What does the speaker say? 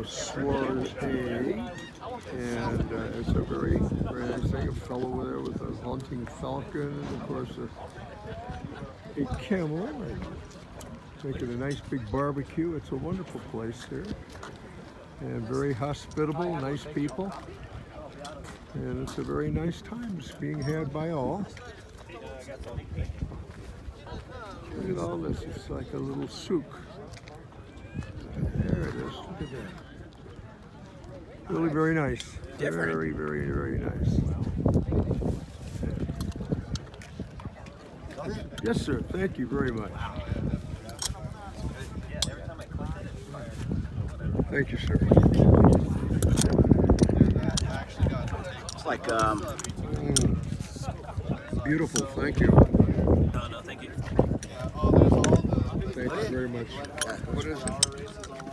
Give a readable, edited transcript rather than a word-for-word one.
soiree, and it's a very, very nice thing. A fellow there with a hunting falcon, and of course a camel, and making a nice big barbecue. It's a wonderful place here, and very hospitable, nice people, and it's a very nice time. It's being had by all. Look at all this. It's like a little souk. There it is. Look at that. Really very nice. Very, very, very nice. Yes, sir. Thank you very much. Thank you, sir. It's like beautiful. Thank you. no, thank you. Thank you very much. What is it?